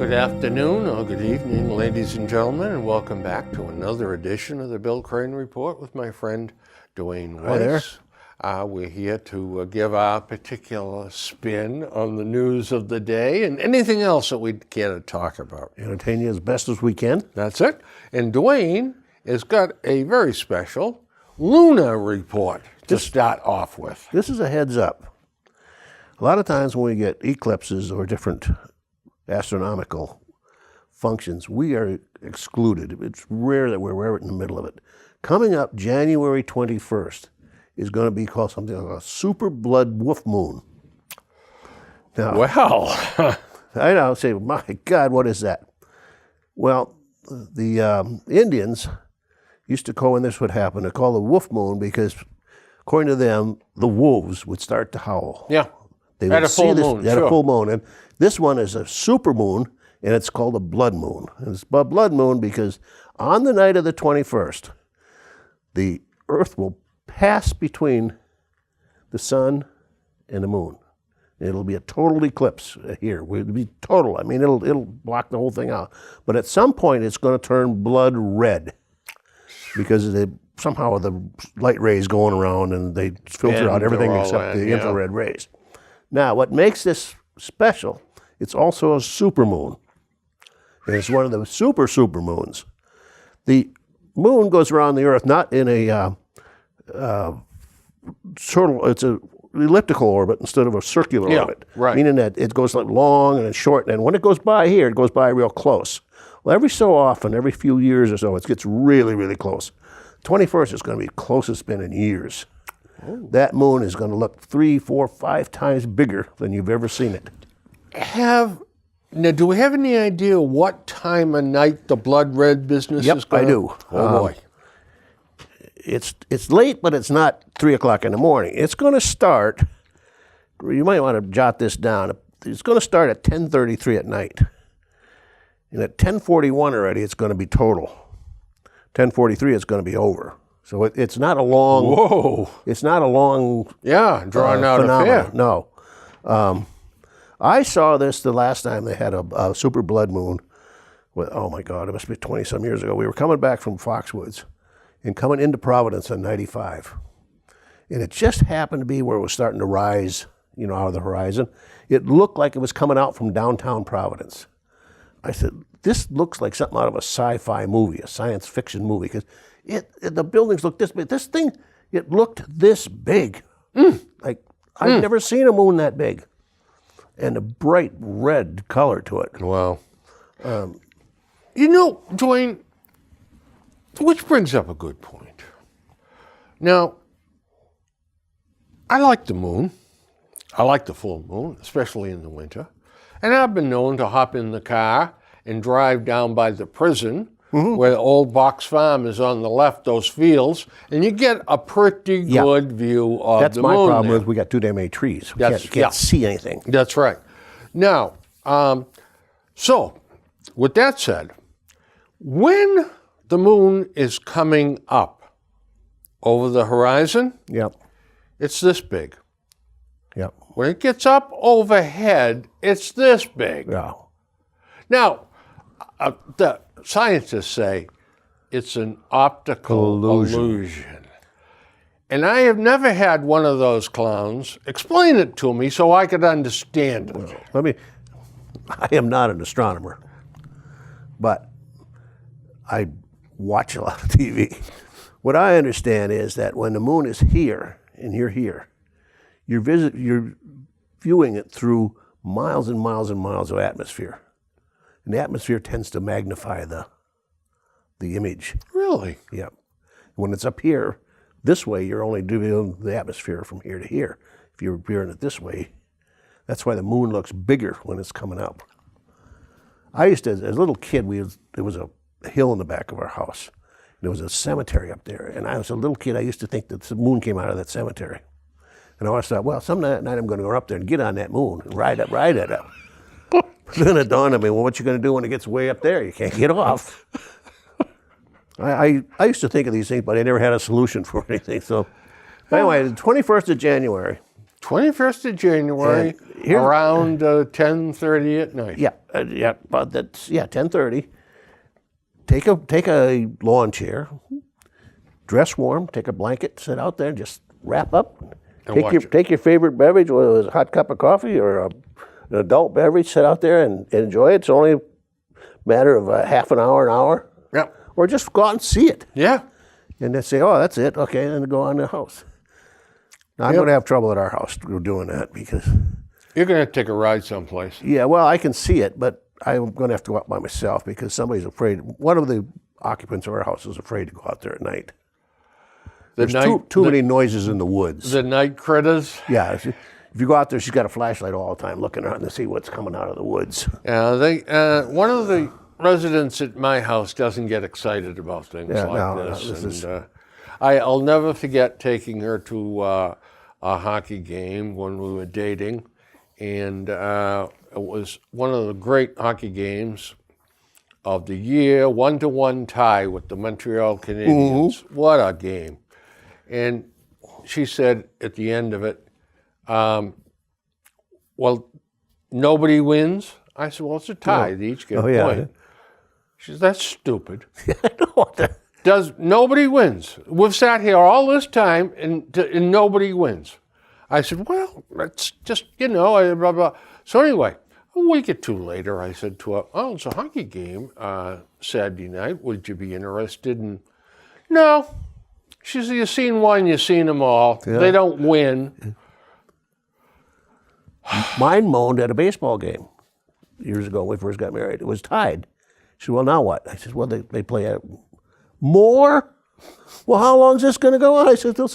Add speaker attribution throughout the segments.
Speaker 1: Good afternoon or good evening, ladies and gentlemen, and welcome back to another edition of the Bill Crane Report with my friend Dwayne Weiss.
Speaker 2: Hi there.
Speaker 1: We're here to give our particular spin on the news of the day and anything else that we care to talk about.
Speaker 2: Entertain you as best as we can.
Speaker 1: That's it. And Dwayne has got a very special lunar report to start off with.
Speaker 2: This is a heads up. A lot of times when we get eclipses or different astronomical functions, we are excluded. It's rare that we're right in the middle of it. Coming up January 21st is going to be called something like a super blood wolf moon. Now,
Speaker 1: Well,
Speaker 2: I know, say, my God, what is that? Well, the Indians used to call when this would happen, they call the wolf moon because, according to them, the wolves would start to howl.
Speaker 1: yeah,
Speaker 2: They
Speaker 1: at
Speaker 2: would
Speaker 1: a full
Speaker 2: see this,
Speaker 1: moon,
Speaker 2: at
Speaker 1: sure.
Speaker 2: a full moon. And this one is a super moon, and it's called a blood moon. And it's a blood moon because on the night of the 21st, the Earth will pass between the sun and the moon. It'll be a total eclipse here. It'll be total. I mean, it'll block the whole thing out. But at some point, it's going to turn blood red because somehow the light rays going around and they filter out everything except the infrared rays. Now, what makes this special, it's also a supermoon. And it's one of the super moons. The moon goes around the Earth not in a it's an elliptical orbit instead of a circular orbit.
Speaker 1: Right.
Speaker 2: Meaning that it goes like long and short, and when it goes by here, it goes by real close. Well, every so often, every few years or so, it gets really, really close. 21st is going to be the closest it's been in years. Oh. That moon is going to look 3, 4, 5 times bigger than you've ever seen it.
Speaker 1: Now, do we have any idea what time of night the blood red business is going to?
Speaker 2: I do.
Speaker 1: Oh, boy.
Speaker 2: It's late, but it's not 3 o'clock in the morning. It's going to start, you might want to jot this down, it's going to start at 10:33 at night. And at 10:41 already, it's going to be total. 10:43, it's going to be over. So it's not a long.
Speaker 1: Whoa.
Speaker 2: It's not a long.
Speaker 1: Yeah, drawn out
Speaker 2: phenomenon.
Speaker 1: affair.
Speaker 2: No. I saw this the last time they had a super blood moon. Oh my God, it must be 20 some years ago. We were coming back from Foxwoods and coming into Providence on 95. And it just happened to be where it was starting to rise, out of the horizon. It looked like it was coming out from downtown Providence. I said, this looks like something out of a sci-fi movie, a science fiction movie, because the buildings look this big. This thing, it looked this big. Like, I've never seen a moon that big. And a bright red color to it.
Speaker 1: Wow. Dwayne, which brings up a good point. Now, I like the moon. I like the full moon, especially in the winter. And I've been known to hop in the car and drive down by the prison where the old Box Farm is on the left, those fields, and you get a pretty good view of
Speaker 2: That's
Speaker 1: the moon.
Speaker 2: my problem
Speaker 1: there.
Speaker 2: with we got too damn many trees. We
Speaker 1: That's-
Speaker 2: can't see anything.
Speaker 1: That's right. Now, so with that said, when the moon is coming up over the horizon,
Speaker 2: Yep.
Speaker 1: it's this big.
Speaker 2: Yep.
Speaker 1: When it gets up overhead, it's this big.
Speaker 2: Yeah.
Speaker 1: Now, the scientists say it's an optical illusion. And I have never had one of those clowns explain it to me so I could understand it.
Speaker 2: I am not an astronomer, but I watch a lot of TV. What I understand is that when the moon is here and you're here, you're viewing it through miles and miles and miles of atmosphere. And the atmosphere tends to magnify the image.
Speaker 1: Really?
Speaker 2: Yep. When it's up here, this way, you're only viewing the atmosphere from here to here. If you're viewing it this way, that's why the moon looks bigger when it's coming up. I used to, as a little kid, there was a hill in the back of our house. There was a cemetery up there. And I was a little kid, I used to think that the moon came out of that cemetery. And I always thought, well, some night I'm going to go up there and get on that moon and ride it up. Then it dawned on me, well, what you going to do when it gets way up there? You can't get off. I used to think of these things, but I never had a solution for anything. So anyway, the 21st of January,
Speaker 1: 21st of January,
Speaker 2: And here-
Speaker 1: around 10:30 at night.
Speaker 2: Yeah, but that's 10:30. Take a lawn chair, dress warm, take a blanket, sit out there, and just wrap up.
Speaker 1: watch it.
Speaker 2: Take your favorite beverage, whether it's a hot cup of coffee or an adult beverage. Sit out there and enjoy it. It's only a matter of a half an hour,
Speaker 1: Yep.
Speaker 2: or just go out and see it,
Speaker 1: Yeah.
Speaker 2: and then say, "Oh, that's it." Okay, and then go on to the house. Now, I'm
Speaker 1: Yep.
Speaker 2: going to have trouble at our house doing that because,
Speaker 1: You're going to take a ride someplace.
Speaker 2: yeah, well, I can see it, but I'm going to have to go out by myself because somebody's afraid. One of the occupants of our house is afraid to go out there at night.
Speaker 1: The
Speaker 2: There's
Speaker 1: night,
Speaker 2: too many noises in the woods.
Speaker 1: the night critters.
Speaker 2: Yeah, if you go out there, she's got a flashlight all the time looking around to see what's coming out of the woods.
Speaker 1: One of the residents at my house doesn't get excited about things
Speaker 2: Yeah,
Speaker 1: like
Speaker 2: no,
Speaker 1: this.
Speaker 2: this is-
Speaker 1: I'll never forget taking her to a hockey game when we were dating, and it was one of the great hockey games of the year, 1-1 tie with the Montreal Canadiens. What a game. And she said at the end of it, well, nobody wins. I said, well, it's a tie. They each get a point. She said, that's stupid. Nobody wins. We've sat here all this time and nobody wins. I said, well, that's just, blah, blah. So anyway, a week or two later, I said to her, oh, it's a hockey game Saturday night. Would you be interested in? No. She said, you've seen one, you've seen them all.
Speaker 2: Yeah.
Speaker 1: They don't win.
Speaker 2: Mine moaned at a baseball game years ago when we first got married. It was tied. She said, well, now what? I said, well, they play more? Well, how long is this going to go on? I said, till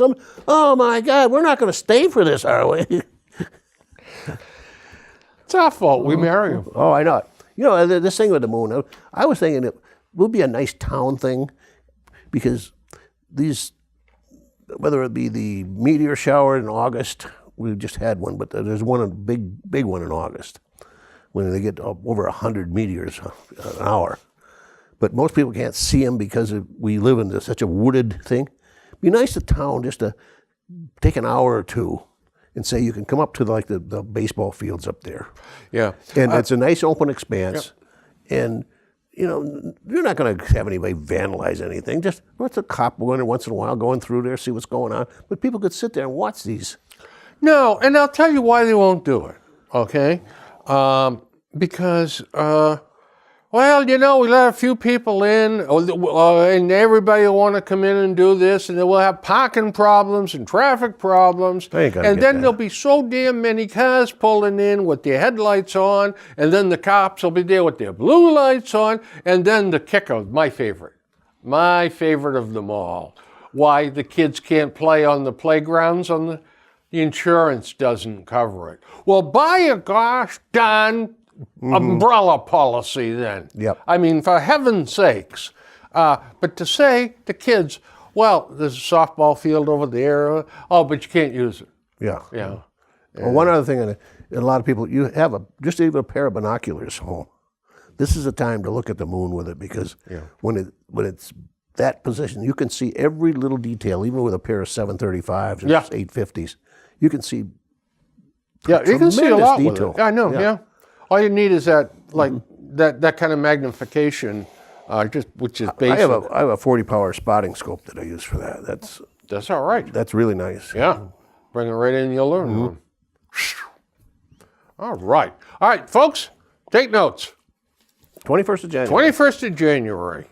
Speaker 2: oh my God, we're not going to stay for this, are we?
Speaker 1: It's our fault. We marry them.
Speaker 2: Oh, I know. This thing with the moon, I was thinking it would be a nice town thing because these, whether it be the meteor shower in August, we just had one, but there's one, a big one in August when they get over 100 meteors an hour. But most people can't see them because we live in such a wooded thing. It'd be nice to town just to take an hour or two and say you can come up to like the baseball fields up there.
Speaker 1: Yeah.
Speaker 2: And it's a nice open expanse. Yep. And, you're not going to have anybody vandalize anything. Just what's a cop going once in a while going through there, see what's going on. But people could sit there and watch these.
Speaker 1: No, and I'll tell you why they won't do it, okay? Because, we let a few people in, and everybody will want to come in and do this, and then we'll have parking problems and traffic problems.
Speaker 2: They ain't gonna
Speaker 1: And
Speaker 2: get
Speaker 1: then
Speaker 2: that.
Speaker 1: there'll be so damn many cars pulling in with their headlights on, and then the cops will be there with their blue lights on, and then the kicker, my favorite of them all, why the kids can't play on the playgrounds the insurance doesn't cover it. Well, buy a gosh darn umbrella policy then.
Speaker 2: Yep.
Speaker 1: I mean, for heaven's sakes. But to say to kids, well, there's a softball field over there. But you can't use it.
Speaker 2: Yeah.
Speaker 1: Yeah.
Speaker 2: Well, one other thing, and a lot of people, you have just even a pair of binoculars home. This is a time to look at the moon with it because when it's that position, you can see every little detail, even with a pair of 735s or 850s. You can see
Speaker 1: Yeah, you can see a lot with
Speaker 2: detail.
Speaker 1: it. I know, yeah. All you need is that, that kind of magnification, which is basic.
Speaker 2: I have a 40 power spotting scope that I use for that.
Speaker 1: That's all right.
Speaker 2: That's really nice.
Speaker 1: Yeah. Bring it right in your living room. All right. All right, folks, take notes.
Speaker 2: 21st of January.
Speaker 1: 21st of January,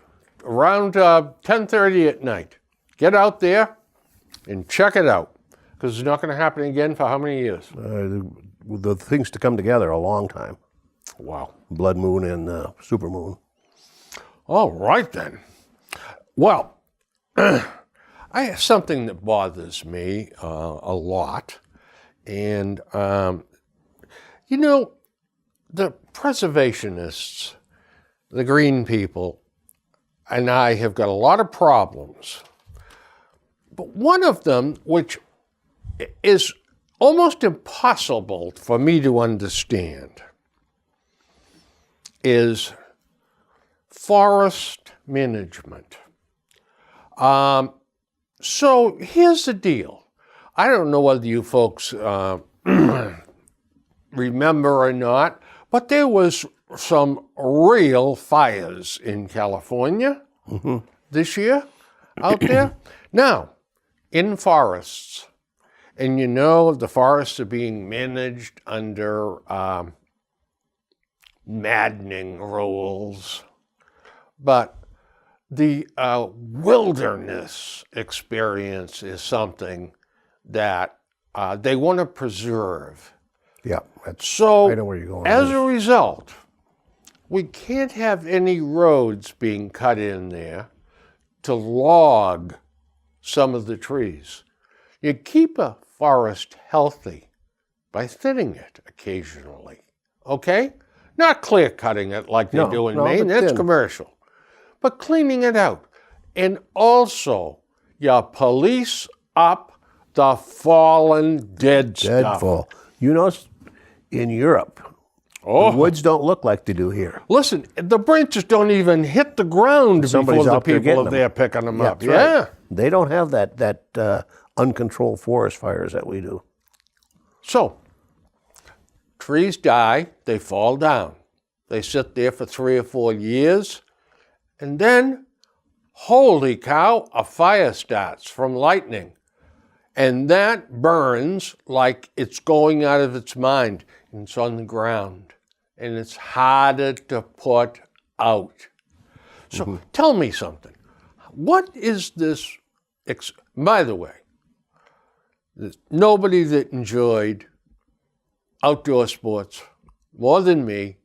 Speaker 1: around 10:30 at night. Get out there and check it out, because it's not going to happen again for how many years?
Speaker 2: The things to come together a long time.
Speaker 1: Wow.
Speaker 2: Blood moon and super moon.
Speaker 1: All right, then. Well, I have something that bothers me a lot. And, the preservationists, the green people, and I have got a lot of problems. But one of them, which is almost impossible for me to understand, is forest management. So here's the deal. I don't know whether you folks remember or not, but there was some real fires in California this year out there. Now, in forests, and you know the forests are being managed under maddening rules, but the wilderness experience is something that they want to preserve.
Speaker 2: Yeah, that's,
Speaker 1: So,
Speaker 2: I know where you're going.
Speaker 1: as a result, we can't have any roads being cut in there to log some of the trees. You keep a forest healthy by thinning it occasionally, okay? Not clear cutting it like they do in Maine,
Speaker 2: but
Speaker 1: that's
Speaker 2: thin.
Speaker 1: commercial. But cleaning it out. And also, you police up the fallen dead stuff.
Speaker 2: Deadfall. You notice in Europe, the woods don't look like they do here.
Speaker 1: Listen, the branches don't even hit the ground
Speaker 2: Somebody's
Speaker 1: before the
Speaker 2: out there
Speaker 1: people
Speaker 2: getting
Speaker 1: are there picking them up.
Speaker 2: That's right.
Speaker 1: Yeah.
Speaker 2: They don't have that uncontrolled forest fires that we do.
Speaker 1: So, trees die, they fall down. They sit there for 3 or 4 years, and then, holy cow, a fire starts from lightning. And that burns like it's going out of its mind. And it's on the ground. And it's harder to put out. So tell me something. What is this? By the way, there's nobody that enjoyed outdoor sports more than me,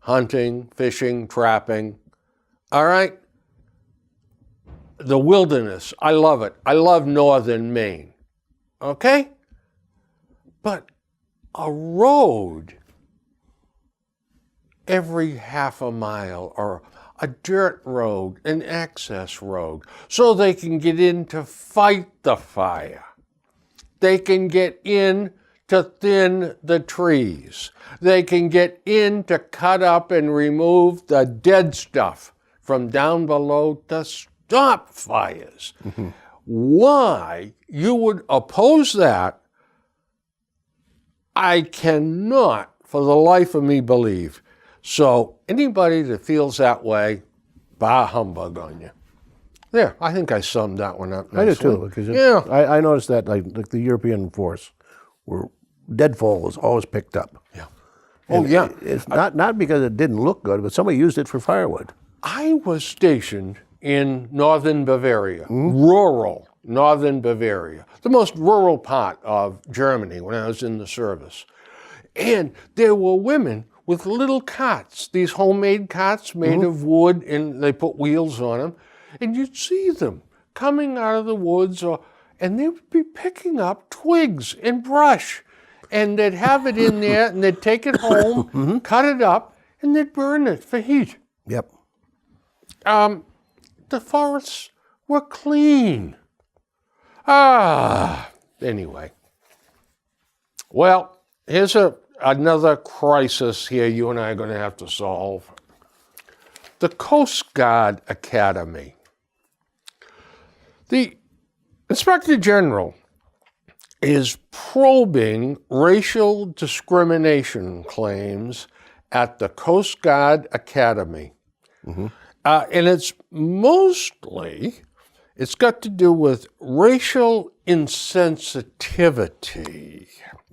Speaker 1: hunting, fishing, trapping. All right? The wilderness, I love it. I love northern Maine. Okay? But a road every half a mile, or a dirt road, an access road, so they can get in to fight the fire. They can get in to thin the trees. They can get in to cut up and remove the dead stuff from down below to stop fires. Why you would oppose that, I cannot for the life of me believe. So anybody that feels that way, bah humbug on you. There, I think I summed that one up nicely.
Speaker 2: I do too, because I noticed that like the European force, where deadfall was always picked up.
Speaker 1: Yeah. Oh, yeah.
Speaker 2: It's not because it didn't look good, but somebody used it for firewood.
Speaker 1: I was stationed in northern Bavaria, rural northern Bavaria, the most rural part of Germany when I was in the service. And there were women with little cots, these homemade cots made of wood, and they put wheels on them. And you'd see them coming out of the woods, and they would be picking up twigs and brush. And they'd have it in there, and they'd take it home, cut it up, and they'd burn it for heat.
Speaker 2: Yep.
Speaker 1: The forests were clean. Anyway. Well, here's another crisis here you and I are going to have to solve. The Coast Guard Academy. The Inspector General is probing racial discrimination claims at the Coast Guard Academy. And it's got to do with racial insensitivity.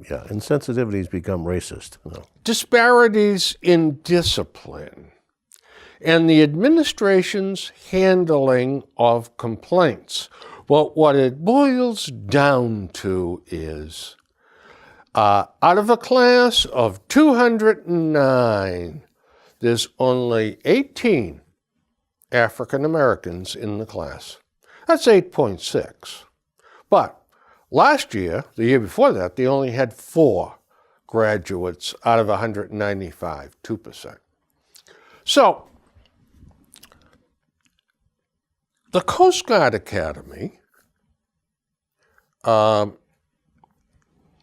Speaker 2: Yeah, insensitivities become racist.
Speaker 1: Disparities in discipline, and the administration's handling of complaints. Well, what it boils down to is, out of a class of 209, there's only 18 African Americans in the class. That's 8.6. But last year, the year before that, they only had 4 graduates out of 195, 2%. So, the Coast Guard Academy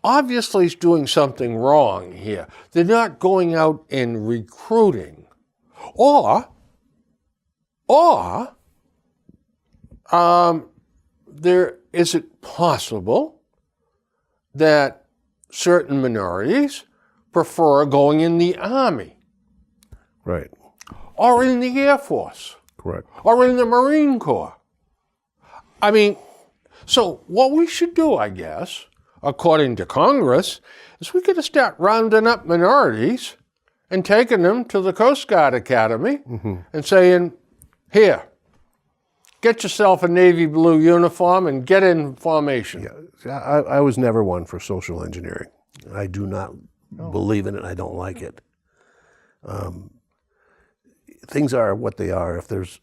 Speaker 1: obviously is doing something wrong here. They're not going out and recruiting. Or is it possible that certain minorities prefer going in the Army
Speaker 2: Right.
Speaker 1: or in the Air Force
Speaker 2: Correct.
Speaker 1: or in the Marine Corps. I mean, so what we should do, I guess, according to Congress, is we got to start rounding up minorities and taking them to the Coast Guard Academy and saying, here, get yourself a navy blue uniform and get in formation.
Speaker 2: I was never one for social engineering. I do not believe in it. I don't like it. Things are what they are. If there's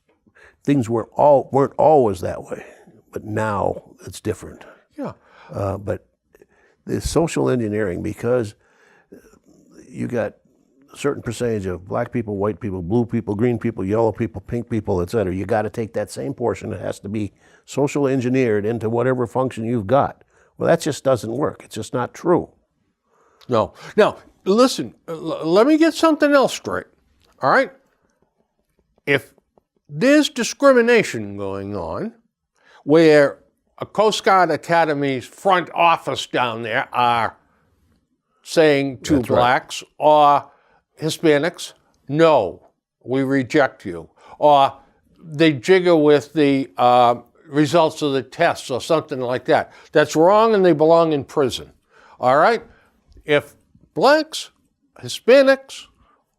Speaker 2: things weren't always that way, but now it's different.
Speaker 1: Yeah.
Speaker 2: But the social engineering, because you got a certain percentage of black people, white people, blue people, green people, yellow people, pink people, et cetera, you got to take that same portion. It has to be social engineered into whatever function you've got. Well, that just doesn't work. It's just not true.
Speaker 1: No. Now, listen, let me get something else straight. All right? If there's discrimination going on where a Coast Guard Academy's front office down there are saying to
Speaker 2: That's right.
Speaker 1: blacks or Hispanics, no, we reject you. Or they jigger with the results of the tests or something like that. That's wrong and they belong in prison. All right? If blacks, Hispanics,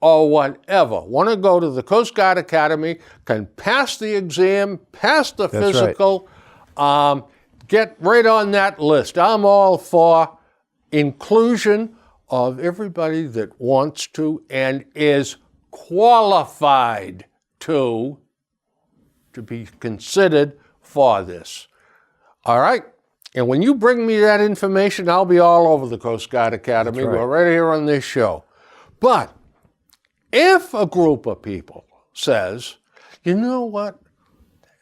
Speaker 1: or whatever want to go to the Coast Guard Academy, can pass the exam, pass the
Speaker 2: That's right.
Speaker 1: physical, get right on that list. I'm all for inclusion of everybody that wants to and is qualified to be considered for this. All right? And when you bring me that information, I'll be all over the Coast Guard Academy.
Speaker 2: That's right.
Speaker 1: We're right here on this show. But if a group of people says, you know what,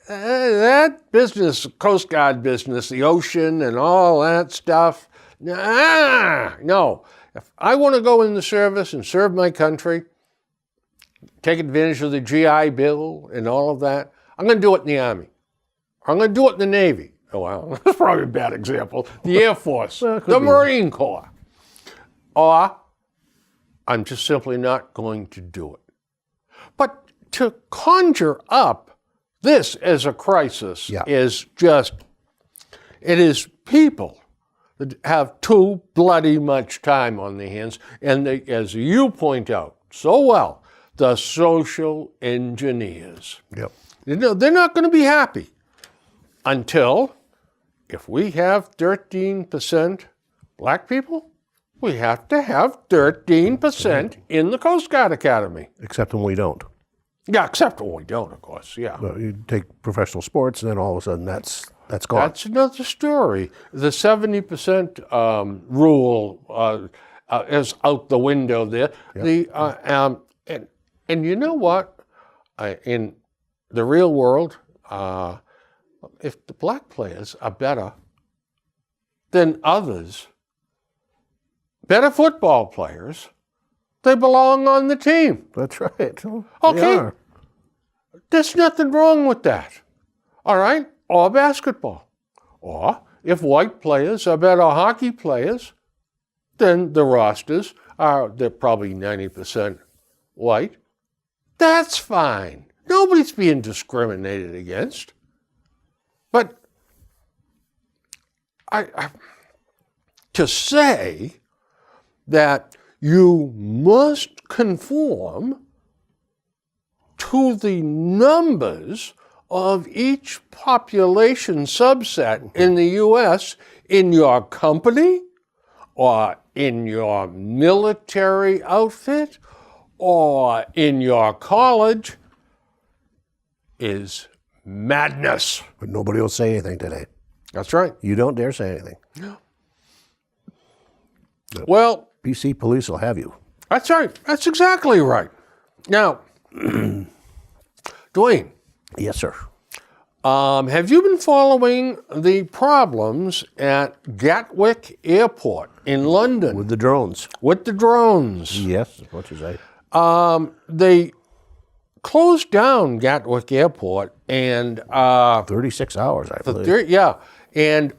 Speaker 1: that business, Coast Guard business, the ocean and all that stuff, no. If I want to go in the service and serve my country, take advantage of the GI Bill and all of that, I'm going to do it in the Army. I'm going to do it in the Navy. Oh, well, that's probably a bad example. The Air Force,
Speaker 2: Well, it could
Speaker 1: the
Speaker 2: be.
Speaker 1: Marine Corps. Or I'm just simply not going to do it. But to conjure up this as a crisis
Speaker 2: Yeah.
Speaker 1: is just, it is people that have too bloody much time on their hands. And they, as you point out so well, the social engineers.
Speaker 2: Yep.
Speaker 1: You know, they're not going to be happy until, if we have 13% black people, we have to have 13% in the Coast Guard Academy.
Speaker 2: Except when we don't.
Speaker 1: Yeah, except when we don't, of course, yeah.
Speaker 2: You take professional sports, and then all of a sudden that's gone.
Speaker 1: That's another story. The 70% rule is out the window there. Yep. And you know what? In the real world, if the black players are better than others, better football players, they belong on the team.
Speaker 2: That's right. They
Speaker 1: Okay.
Speaker 2: are.
Speaker 1: There's nothing wrong with that. All right? Or basketball. Or if white players are better hockey players, then the rosters they're probably 90% white. That's fine. Nobody's being discriminated against. But to say that you must conform to the numbers of each population subset in the U.S. in your company or in your military outfit or in your college is madness.
Speaker 2: But nobody will say anything today.
Speaker 1: That's right.
Speaker 2: You don't dare say anything.
Speaker 1: Well,
Speaker 2: BC police will have you.
Speaker 1: that's right. That's exactly right. Now, Dwayne,
Speaker 2: Yes, sir.
Speaker 1: have you been following the problems at Gatwick Airport in London
Speaker 2: With the drones.
Speaker 1: with the drones?
Speaker 2: Yes, that's what you say.
Speaker 1: They closed down Gatwick Airport and
Speaker 2: 36 hours, I believe.
Speaker 1: yeah, and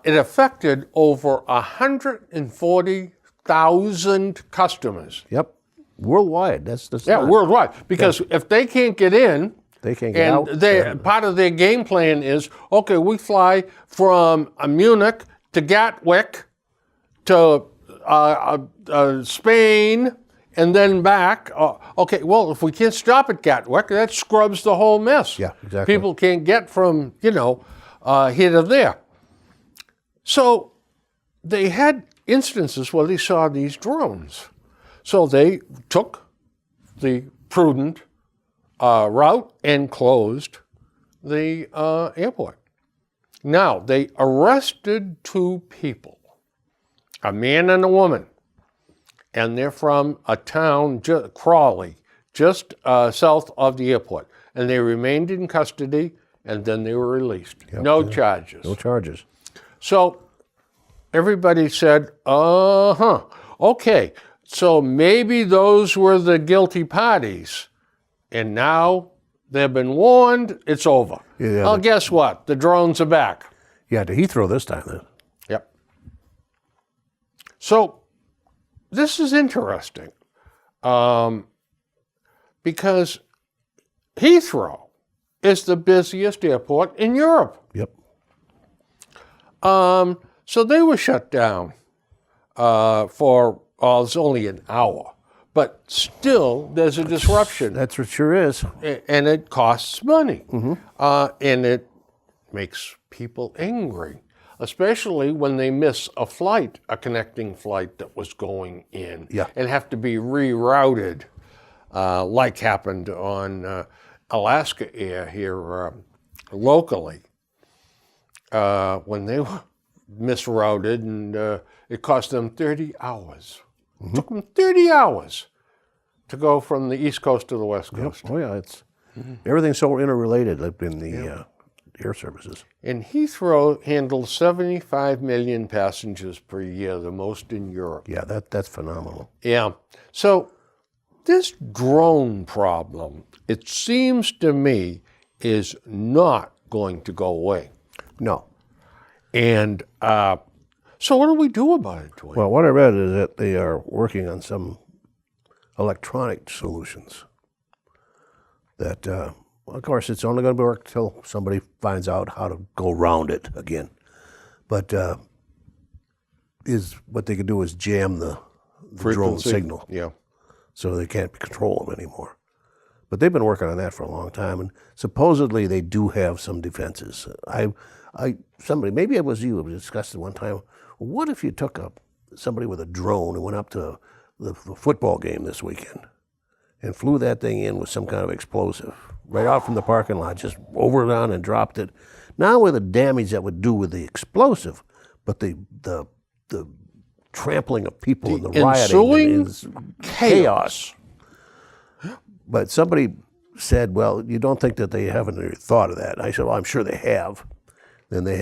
Speaker 1: it affected over 140,000 customers.
Speaker 2: Yep. Worldwide. That's
Speaker 1: Yeah, worldwide. Because if they can't get in,
Speaker 2: they can't get out.
Speaker 1: and part of their game plan is, okay, we fly from Munich to Gatwick to Spain and then back. Okay, well, if we can't stop at Gatwick, that scrubs the whole mess.
Speaker 2: Yeah, exactly.
Speaker 1: People can't get from, here to there. So they had instances where they saw these drones. So they took the prudent route and closed the airport. Now, they arrested 2 people, a man and a woman, and they're from a town, Crawley, just south of the airport. And they remained in custody, and then they were released.
Speaker 2: Yep.
Speaker 1: No charges.
Speaker 2: No charges.
Speaker 1: So everybody said, okay, so maybe those were the guilty parties. And now they've been warned, it's over.
Speaker 2: Yeah,
Speaker 1: Well, guess what? The drones are back.
Speaker 2: Yeah, to Heathrow this time then.
Speaker 1: Yep. So this is interesting because Heathrow is the busiest airport in Europe.
Speaker 2: Yep.
Speaker 1: So they were shut down for, it's only an hour. But still, there's a disruption.
Speaker 2: That's what sure is.
Speaker 1: And it costs money. And it makes people angry, especially when they miss a flight, a connecting flight that was going in,
Speaker 2: Yeah.
Speaker 1: and have to be rerouted, like happened on Alaska Air here locally, when they were misrouted, and it cost them 30 hours. Took them 30 hours to go from the East Coast to the West Coast.
Speaker 2: Oh yeah, it's everything's so interrelated up in the air services.
Speaker 1: And Heathrow handles 75 million passengers per year, the most in Europe.
Speaker 2: Yeah, that's phenomenal.
Speaker 1: Yeah. So this drone problem, it seems to me, is not going to go away.
Speaker 2: No.
Speaker 1: And so what do we do about it, Dwayne?
Speaker 2: Well, what I read is that they are working on some electronic solutions that, of course, it's only going to work until somebody finds out how to go around it again. But what they could do is jam the drone signal,
Speaker 1: Yeah.
Speaker 2: so they can't control them anymore. But they've been working on that for a long time, and supposedly they do have some defenses. Somebody, maybe it was you, we discussed it one time. What if you took somebody with a drone and went up to the football game this weekend and flew that thing in with some kind of explosive right out from the parking lot, just over it on and dropped it? Not with the damage that would do with the explosive, but the trampling of people and the rioting
Speaker 1: ensuing
Speaker 2: is chaos. But somebody said, well, you don't think that they haven't really thought of that? I said, well, I'm sure they have. Then they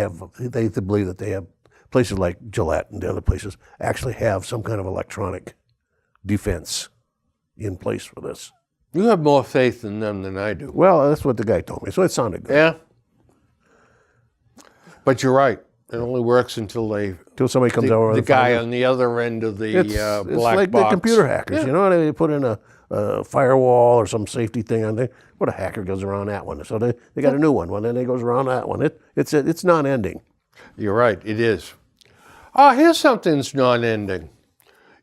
Speaker 2: believe that they have places like Gillette and the other places actually have some kind of electronic defense in place for this.
Speaker 1: You have more faith in them than I do.
Speaker 2: Well, that's what the guy told me, so it sounded good.
Speaker 1: Yeah. But you're right. It only works until
Speaker 2: Until somebody comes over.
Speaker 1: the guy on the other end of the
Speaker 2: it's
Speaker 1: black
Speaker 2: like
Speaker 1: box.
Speaker 2: the computer hackers,
Speaker 1: Yeah.
Speaker 2: you know, they put in a firewall or some safety thing on there. What a hacker goes around that one. So they got a new one, then they goes around that one. It's non-ending.
Speaker 1: You're right, it is. Here's something that's non-ending.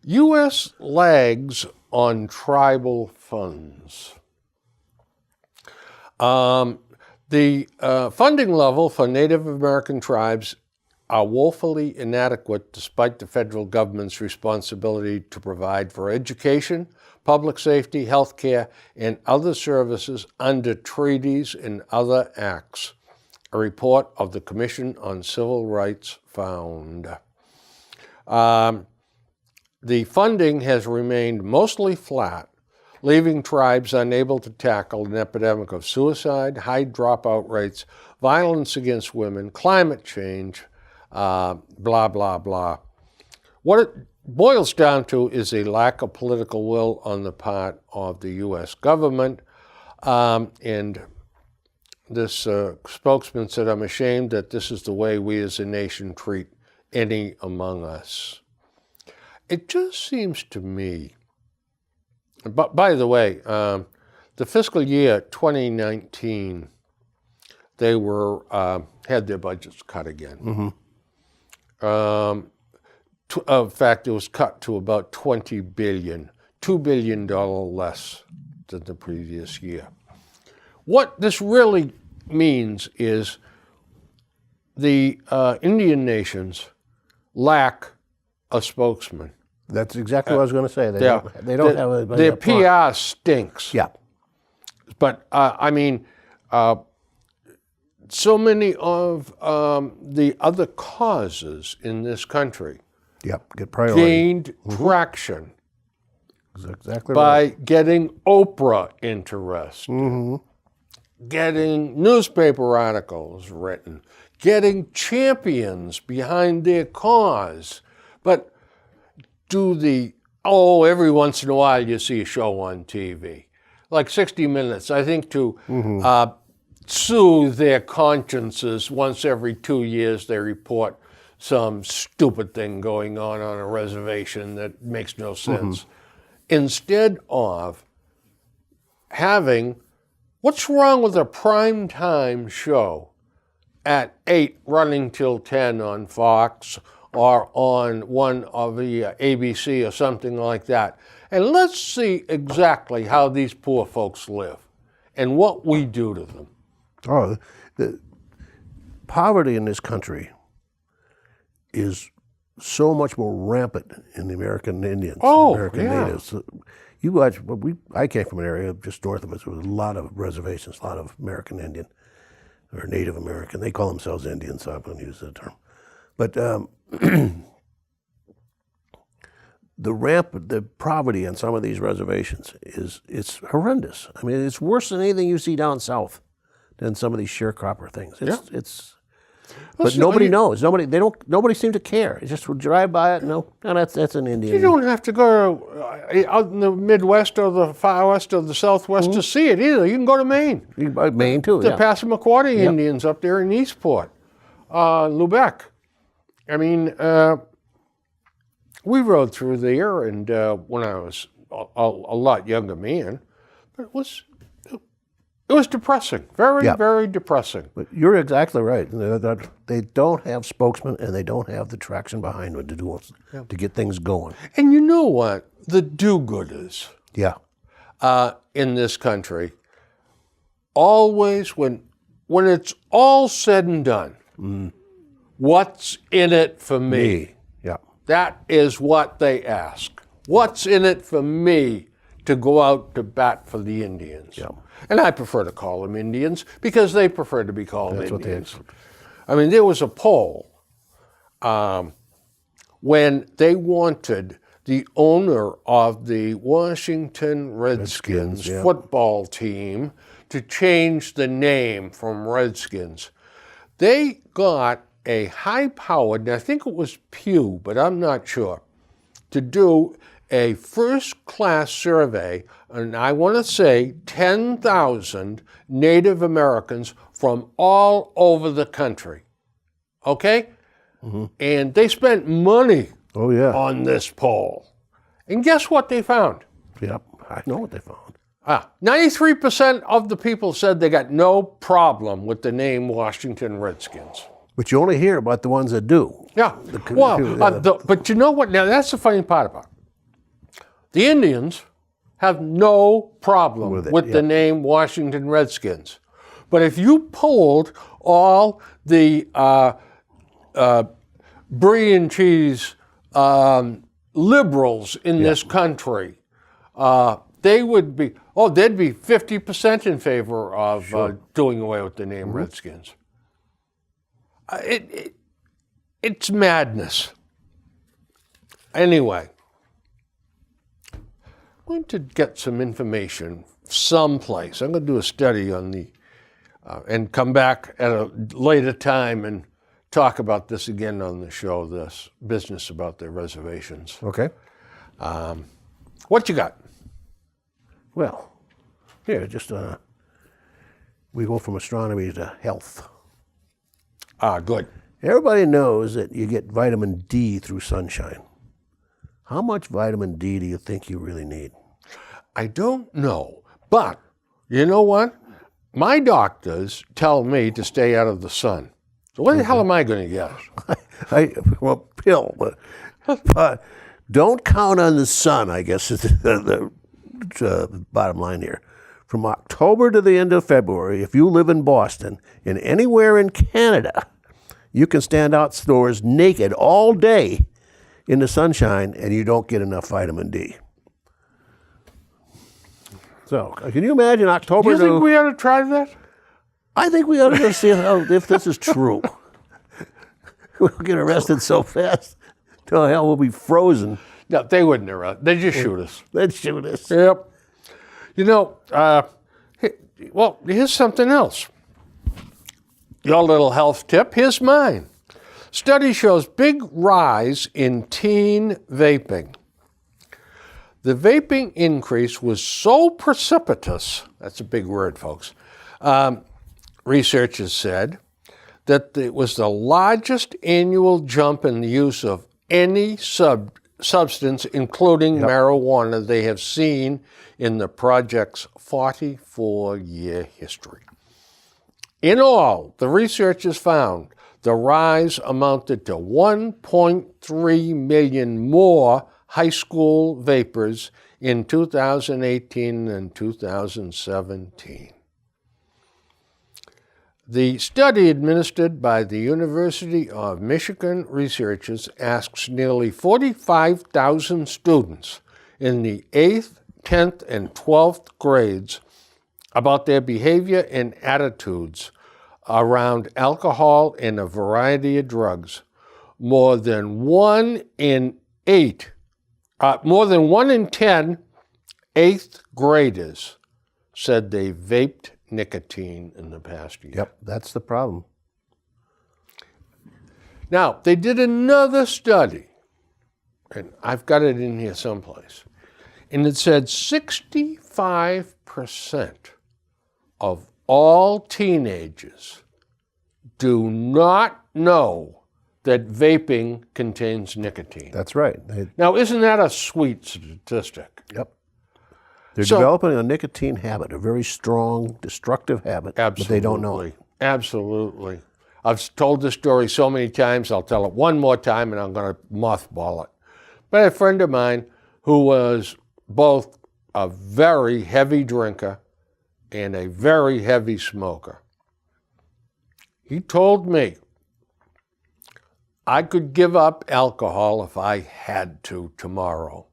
Speaker 1: U.S. lags on tribal funds. The funding level for Native American tribes are woefully inadequate despite the federal government's responsibility to provide for education, public safety, health care, and other services under treaties and other acts, a report of the Commission on Civil Rights found. The funding has remained mostly flat, leaving tribes unable to tackle an epidemic of suicide, high dropout rates, violence against women, climate change, blah, blah, blah. What it boils down to is a lack of political will on the part of the U.S. government, and this spokesman said, "I'm ashamed that this is the way we as a nation treat any among us." It just seems to me, but by the way, the fiscal year 2019, they were had their budgets cut again. In fact, it was cut to about $20 billion, $2 billion less than the previous year. What this really means is the Indian nations lack a spokesman.
Speaker 2: That's exactly what I was going to say. They don't have a
Speaker 1: Their PR stinks.
Speaker 2: Yeah.
Speaker 1: But I mean, so many of the other causes in this country
Speaker 2: Get priority.
Speaker 1: gained traction
Speaker 2: That's exactly
Speaker 1: by
Speaker 2: right.
Speaker 1: getting Oprah interested, getting newspaper articles written, getting champions behind their cause. But every once in a while you see a show on TV, like 60 Minutes, I think to soothe their consciences. Once every 2 years they report some stupid thing going on a reservation that makes no sense. Instead of having, what's wrong with a primetime show at 8 running till 10 on Fox or on one of the ABC or something like that? And let's see exactly how these poor folks live and what we do to them.
Speaker 2: Oh, the poverty in this country is so much more rampant in the American Indians, American natives. You watch. I came from an area just north of us. There was a lot of reservations, a lot of American Indian or Native American. They call themselves Indians, so I'm going to use that term. But the poverty on some of these reservations it's horrendous. I mean, it's worse than anything you see down south than some of these sharecropper things. But nobody knows. Nobody seems to care. It's just we'll drive by it. No, that's an Indian.
Speaker 1: You don't have to go out in the Midwest or the Far West or the Southwest to see it either. You can go to Maine.
Speaker 2: Maine too.
Speaker 1: The Passamaquoddy Indians up there in Eastport, Lubec. I mean, we rode through there, and when I was a lot younger man, but it was depressing, very depressing.
Speaker 2: But you're exactly right. They don't have spokesmen, and they don't have the traction behind them to get things going.
Speaker 1: And you know what? The do-gooders
Speaker 2: Yeah.
Speaker 1: in this country, always when it's all said and done, what's in it for me?
Speaker 2: Yeah.
Speaker 1: That is what they ask. What's in it for me to go out to bat for the Indians?
Speaker 2: Yeah.
Speaker 1: And I prefer to call them Indians because they prefer to be called
Speaker 2: That's
Speaker 1: Indians. I mean, there was a poll when they wanted the owner of the Washington Redskins football team to change the name from Redskins. They got a high-powered, I think it was Pew, but I'm not sure, to do a first-class survey, and I want to say 10,000 Native Americans from all over the country. Okay? And they spent money on this poll. And guess what they found?
Speaker 2: Yep. I know what they found.
Speaker 1: 93% of the people said they got no problem with the name Washington Redskins.
Speaker 2: But you only hear about the ones that do.
Speaker 1: Yeah. But you know what? Now, that's the funny part about it. The Indians have no problem with the name Washington Redskins. But if you polled all the brie and cheese liberals in this country, they would be, they'd be 50% in favor of doing away with the name Redskins. It's madness. Anyway, I'm going to get some information someplace. I'm going to do a study on and come back at a later time and talk about this again on the show, this business about the reservations.
Speaker 2: Okay.
Speaker 1: What you got?
Speaker 2: Well, here, just We go from astronomy to health.
Speaker 1: Ah, good.
Speaker 2: Everybody knows that you get vitamin D through sunshine. How much vitamin D do you think you really need?
Speaker 1: I don't know, but you know what? My doctors tell me to stay out of the sun. So what the hell am I going to get?
Speaker 2: Well, pill, but don't count on the sun, I guess is the bottom line here. From October to the end of February, if you live in Boston and anywhere in Canada, you can stand outdoors naked all day in the sunshine and you don't get enough vitamin D. So, can you imagine
Speaker 1: Do
Speaker 2: October
Speaker 1: you
Speaker 2: to...
Speaker 1: think we ought to try that?
Speaker 2: I think we ought to go see if this is true. We'll get arrested so fast. Oh, hell, we'll be frozen.
Speaker 1: No, they wouldn't arrest. They'd just shoot us.
Speaker 2: Let's shoot us.
Speaker 1: Yep. You know, well, here's something else. Your little health tip, here's mine. Study shows big rise in teen vaping. The vaping increase was so precipitous, that's a big word, folks, researchers said, that it was the largest annual jump in the use of any substance, including marijuana, they have seen in the project's 44-year history. In all, the researchers found the rise amounted to 1.3 million more high school vapors in 2018 and 2017. The study administered by the University of Michigan researchers asks nearly 45,000 students in the 8th, 10th, and 12th grades about their behavior and attitudes around alcohol and a variety of drugs. More than 1 in 10 8th graders said they vaped nicotine in the past year.
Speaker 2: Yep, that's the problem.
Speaker 1: Now, they did another study, and I've got it in here someplace, and it said 65% of all teenagers do not know that vaping contains nicotine.
Speaker 2: That's right.
Speaker 1: Now, isn't that a sweet statistic?
Speaker 2: Yep. They're developing a nicotine habit, a very strong, destructive habit,
Speaker 1: Absolutely.
Speaker 2: but they don't know it.
Speaker 1: Absolutely. I've told this story so many times, I'll tell it one more time, and I'm going to mothball it. But a friend of mine who was both a very heavy drinker and a very heavy smoker, he told me I could give up alcohol if I had to tomorrow.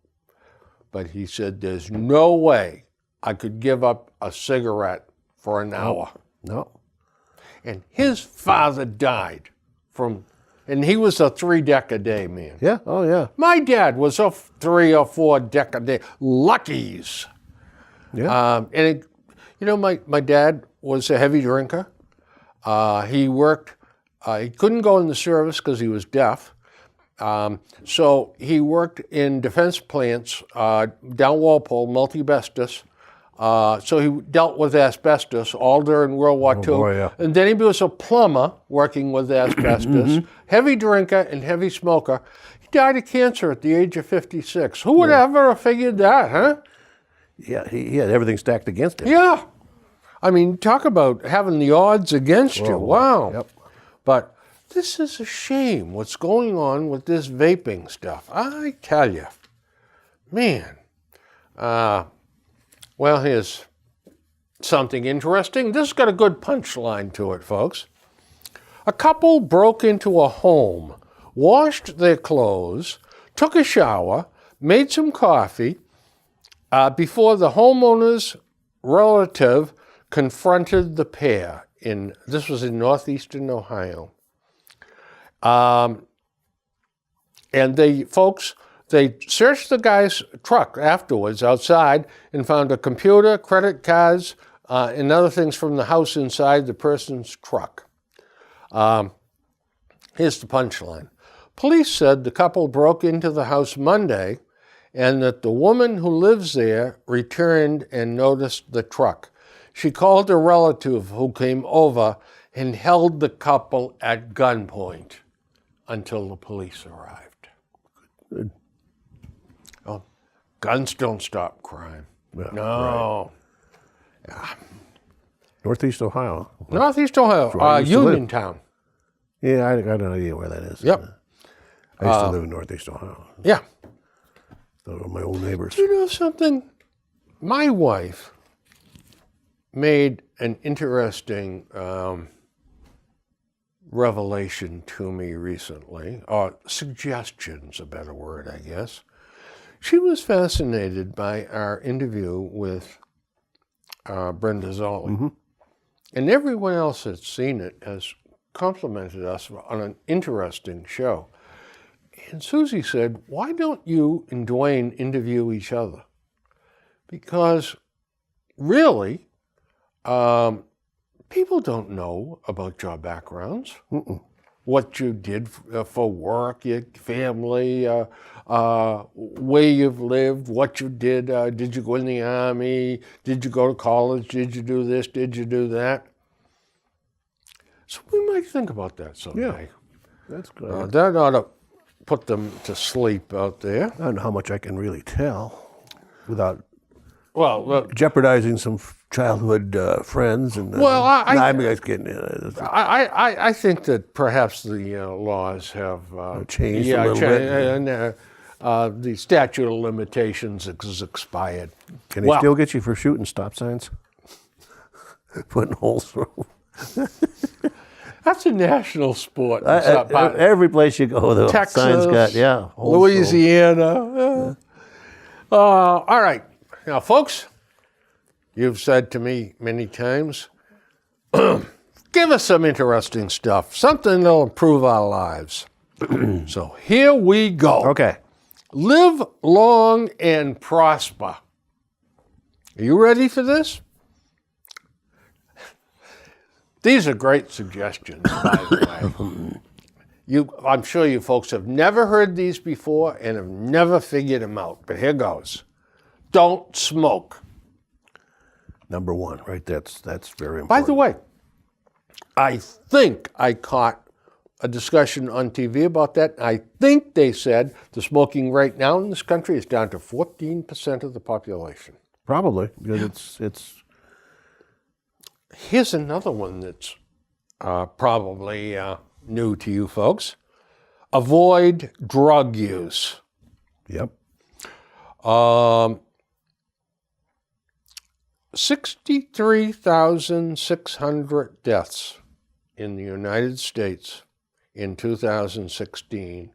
Speaker 1: But he said, there's no way I could give up a cigarette for an hour.
Speaker 2: No.
Speaker 1: And his father died and he was a 3-deck-a-day man.
Speaker 2: Yeah, oh yeah.
Speaker 1: My dad was a 3 or 4 deck-a-day. Luckies.
Speaker 2: Yeah.
Speaker 1: My dad was a heavy drinker. He worked, he couldn't go in the service because he was deaf. So he worked in defense plants down Walpole, multi-bestus. So he dealt with asbestos all during World War II.
Speaker 2: Boy, yeah.
Speaker 1: And then he was a plumber working with asbestos, heavy drinker and heavy smoker. He died of cancer at the age of 56. Who would ever have figured that, huh?
Speaker 2: Yeah, he had everything stacked against him.
Speaker 1: Yeah. I mean, talk about having the odds against you. Wow.
Speaker 2: Yep.
Speaker 1: But this is a shame what's going on with this vaping stuff. I tell you, man. Well, here's something interesting. This has got a good punchline to it, folks. A couple broke into a home, washed their clothes, took a shower, made some coffee, before the homeowner's relative confronted the pair. This was in northeastern Ohio. And they searched the guy's truck afterwards outside and found a computer, credit cards, and other things from the house inside the person's truck. Here's the punchline. Police said the couple broke into the house Monday and that the woman who lives there returned and noticed the truck. she called a relative who came over and held the couple at gunpoint until the police arrived.
Speaker 2: Good.
Speaker 1: Oh, guns don't stop crime.
Speaker 2: Yeah,
Speaker 1: No.
Speaker 2: Northeast Ohio.
Speaker 1: Northeast Ohio,
Speaker 2: where I used to live.
Speaker 1: Uniontown.
Speaker 2: Yeah, I got an idea where that is.
Speaker 1: Yep.
Speaker 2: I used to live in Northeast Ohio.
Speaker 1: Yeah.
Speaker 2: Those were my old neighbors.
Speaker 1: You know something? My wife made an interesting revelation to me recently, or suggestion's a better word, I guess. She was fascinated by our interview with Brenda Zolli.
Speaker 2: Mm-hmm.
Speaker 1: And everyone else that's seen it has complimented us on an interesting show. And Susie said, why don't you and Dwayne interview each other? Because really, people don't know about your backgrounds, what you did for work, your family, where you've lived, what you did. Did you go in the Army? Did you go to college? Did you do this? Did you do that? So we might think about that someday.
Speaker 2: That's good.
Speaker 1: That ought to put them to sleep out there.
Speaker 2: I don't know how much I can really tell without
Speaker 1: Well, look,
Speaker 2: jeopardizing some childhood friends. And
Speaker 1: Well,
Speaker 2: I'm just kidding.
Speaker 1: I think that perhaps the laws have
Speaker 2: Changed a little bit.
Speaker 1: And the statute of limitations has expired.
Speaker 2: Can they still get you for shooting stop signs? Putting holes through.
Speaker 1: That's a national sport.
Speaker 2: Every place you go, the
Speaker 1: Texas,
Speaker 2: signs got, holes through.
Speaker 1: Louisiana. All right. Now, folks, you've said to me many times, give us some interesting stuff, something that'll improve our lives. So here we go.
Speaker 2: Okay.
Speaker 1: Live long and prosper. Are you ready for this? These are great suggestions, by the way. I'm sure you folks have never heard these before and have never figured them out, but here goes. Don't smoke.
Speaker 2: Number one, right? That's very important.
Speaker 1: By the way, I think I caught a discussion on TV about that. I think they said the smoking rate now in this country is down to 14% of the population.
Speaker 2: Probably, because it's
Speaker 1: Here's another one that's probably new to you folks. Avoid drug use.
Speaker 2: Yep.
Speaker 1: 63,600 deaths in the United States in 2016,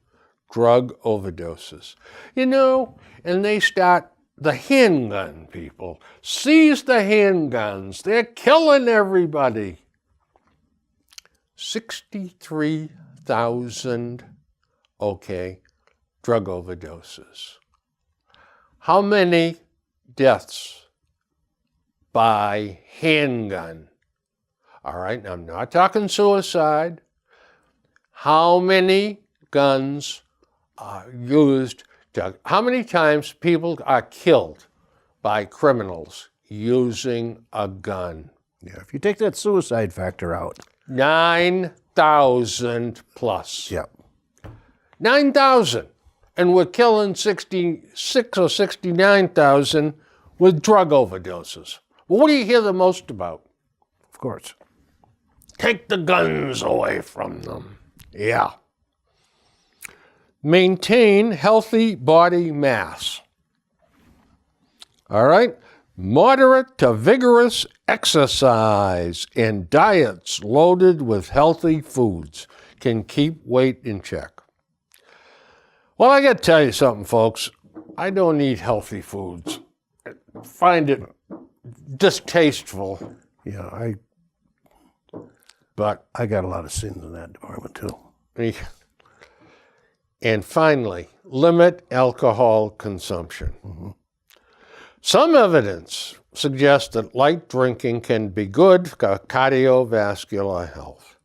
Speaker 1: drug overdoses. You know, and they start the handgun people. Seize the handguns. They're killing everybody. 63,000, drug overdoses. How many deaths by handgun? All right, now I'm not talking suicide. How many guns are used how many times people are killed by criminals using a gun?
Speaker 2: Yeah, if you take that suicide factor out.
Speaker 1: 9,000 plus.
Speaker 2: Yep.
Speaker 1: 9,000. And we're killing 66 or 69,000 with drug overdoses. Well, what do you hear the most about?
Speaker 2: Of course.
Speaker 1: Take the guns away from them. Yeah. Maintain healthy body mass. All right? Moderate to vigorous exercise and diets loaded with healthy foods can keep weight in check. Well, I got to tell you something, folks. I don't eat healthy foods. I find it distasteful.
Speaker 2: Yeah,
Speaker 1: But
Speaker 2: I got a lot of sins in that department, too.
Speaker 1: And finally, limit alcohol consumption. Mm-hmm. Some evidence suggests that light drinking can be good for cardiovascular health.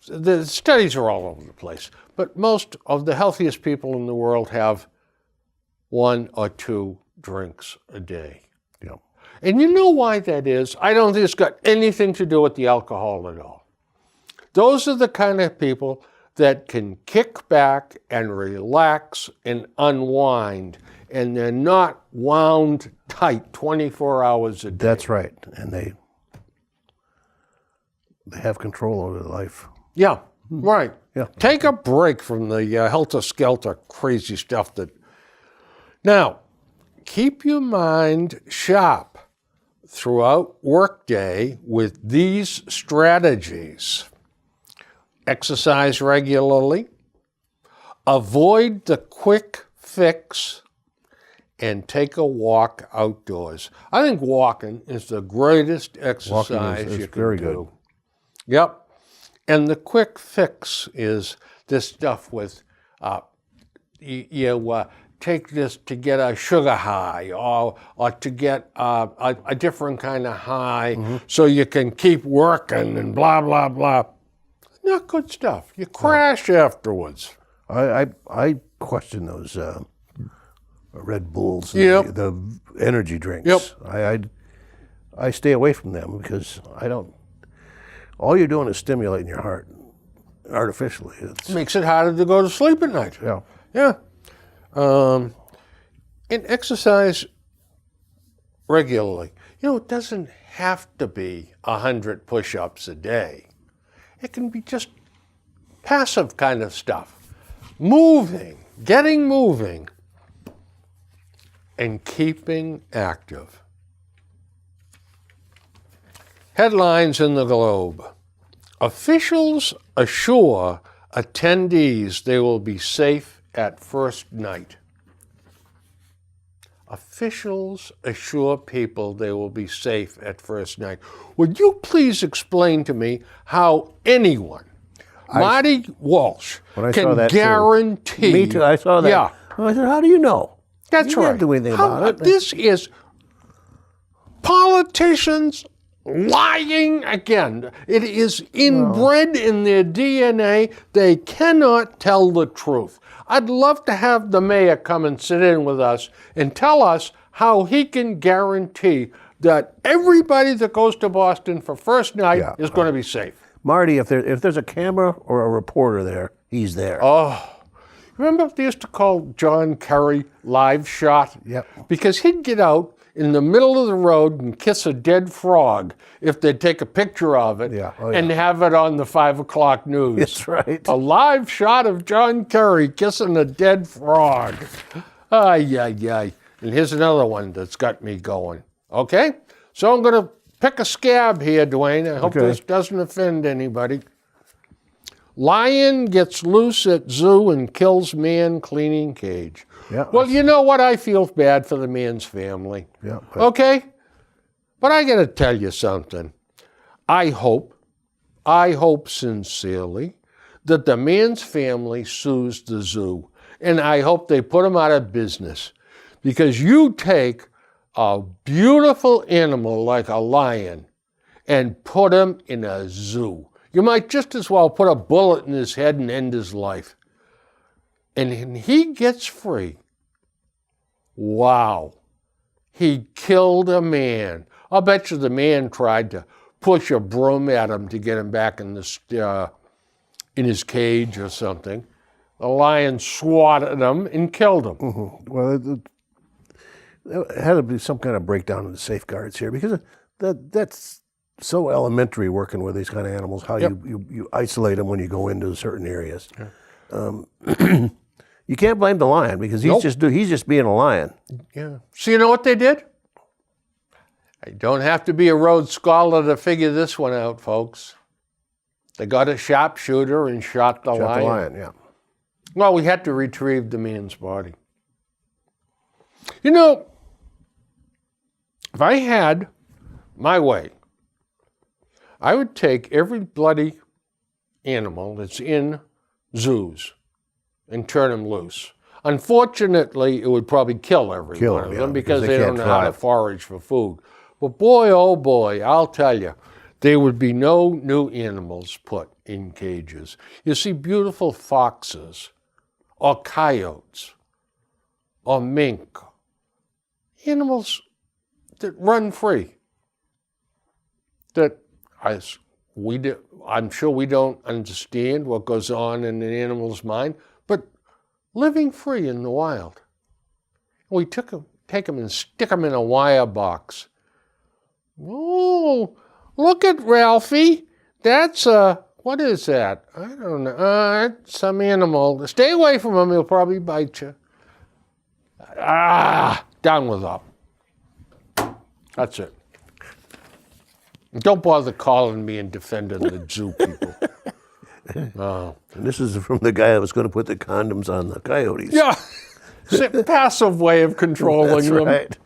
Speaker 1: The studies are all over the place, but most of the healthiest people in the world have 1 or 2 drinks a day.
Speaker 2: Yeah.
Speaker 1: And you know why that is? I don't think it's got anything to do with the alcohol at all. Those are the kind of people that can kick back and relax and unwind, and they're not wound tight 24 hours a day.
Speaker 2: That's right. And they have control over their life.
Speaker 1: Yeah, right.
Speaker 2: Yeah.
Speaker 1: Take a break from the helter-skelter crazy stuff that... Now, keep your mind sharp throughout workday with these strategies. Exercise regularly, avoid the quick fix, and take a walk outdoors. I think walking is the greatest exercise
Speaker 2: is
Speaker 1: you can
Speaker 2: very
Speaker 1: do.
Speaker 2: good.
Speaker 1: Yep. And the quick fix is this stuff with you take this to get a sugar high or to get a different kind of high so you can keep working and blah, blah, blah. Not good stuff. You crash afterwards.
Speaker 2: I question those Red Bulls and
Speaker 1: Yep.
Speaker 2: the energy drinks.
Speaker 1: Yep.
Speaker 2: I stay away from them because I don't. All you're doing is stimulating your heart artificially. It's,
Speaker 1: Makes it harder to go to sleep at night.
Speaker 2: yeah.
Speaker 1: Yeah. And exercise regularly. You know, it doesn't have to be 100 push-ups a day. It can be just passive kind of stuff. Moving, getting moving, and keeping active. Headlines in the Globe. Officials assure attendees they will be safe at first night. Officials assure people they will be safe at first night. Would you please explain to me how anyone, Marty Walsh,
Speaker 2: When I saw
Speaker 1: can
Speaker 2: that too.
Speaker 1: guarantee...
Speaker 2: Me too. I saw that.
Speaker 1: Yeah,
Speaker 2: I said, how do you know?
Speaker 1: that's
Speaker 2: You
Speaker 1: right.
Speaker 2: can't do anything about it.
Speaker 1: This is politicians lying again. It is inbred in their DNA. They cannot tell the truth. I'd love to have the mayor come and sit in with us and tell us how he can guarantee that everybody that goes to Boston for first night is going to be safe.
Speaker 2: Marty, if there's a camera or a reporter there, he's there.
Speaker 1: Remember they used to call John Kerry live shot?
Speaker 2: Yep.
Speaker 1: Because he'd get out in the middle of the road and kiss a dead frog if they'd take a picture of it
Speaker 2: Yeah. Oh,
Speaker 1: and have it on the 5 o'clock news.
Speaker 2: That's right.
Speaker 1: A live shot of John Kerry kissing a dead frog. Ay, ay, ay. And here's another one that's got me going. Okay? So I'm going to pick a scab here, Dwayne. I hope
Speaker 2: Okay.
Speaker 1: this doesn't offend anybody. Lion gets loose at zoo and kills man cleaning cage.
Speaker 2: Yeah.
Speaker 1: Well, you know what? I feel bad for the man's family.
Speaker 2: Yeah.
Speaker 1: Okay? But I got to tell you something. I hope sincerely that the man's family sues the zoo. And I hope they put him out of business. Because you take a beautiful animal like a lion and put him in a zoo. You might just as well put a bullet in his head and end his life. And he gets free. Wow. He killed a man. I'll bet you the man tried to push a broom at him to get him back in his cage or something. The lion swatted him and killed him.
Speaker 2: Well, there had to be some kind of breakdown in the safeguards here because that's so elementary working with these kind of animals, how you isolate them when you go into certain areas. Yeah. You can't blame the lion because he's just being a lion.
Speaker 1: Yeah. So you know what they did? I don't have to be a Rhodes Scholar to figure this one out, folks. They got a sharpshooter and shot the lion.
Speaker 2: Shot the lion, yeah.
Speaker 1: Well, we had to retrieve the man's body. You know, if I had my way, I would take every bloody animal that's in zoos and turn them loose. Unfortunately, it would probably kill every
Speaker 2: Kill
Speaker 1: one
Speaker 2: them,
Speaker 1: of
Speaker 2: yeah,
Speaker 1: them
Speaker 2: because
Speaker 1: because
Speaker 2: they
Speaker 1: they
Speaker 2: can't
Speaker 1: don't know how to
Speaker 2: thrive.
Speaker 1: forage for food. But boy, oh boy, I'll tell you, there would be no new animals put in cages. You see beautiful foxes or coyotes or mink animals that run free. That I'm sure we don't understand what goes on in an animal's mind, but living free in the wild. We take them and stick them in a wire box. Oh, look at Ralphie. That's what is that? I don't know. It's some animal. Stay away from him. He'll probably bite you. Down with up. That's it. Don't bother calling me and defending the zoo people.
Speaker 2: And this is from the guy that was going to put the condoms on the coyotes.
Speaker 1: Yeah, it's a passive way of controlling
Speaker 2: That's
Speaker 1: them.
Speaker 2: right.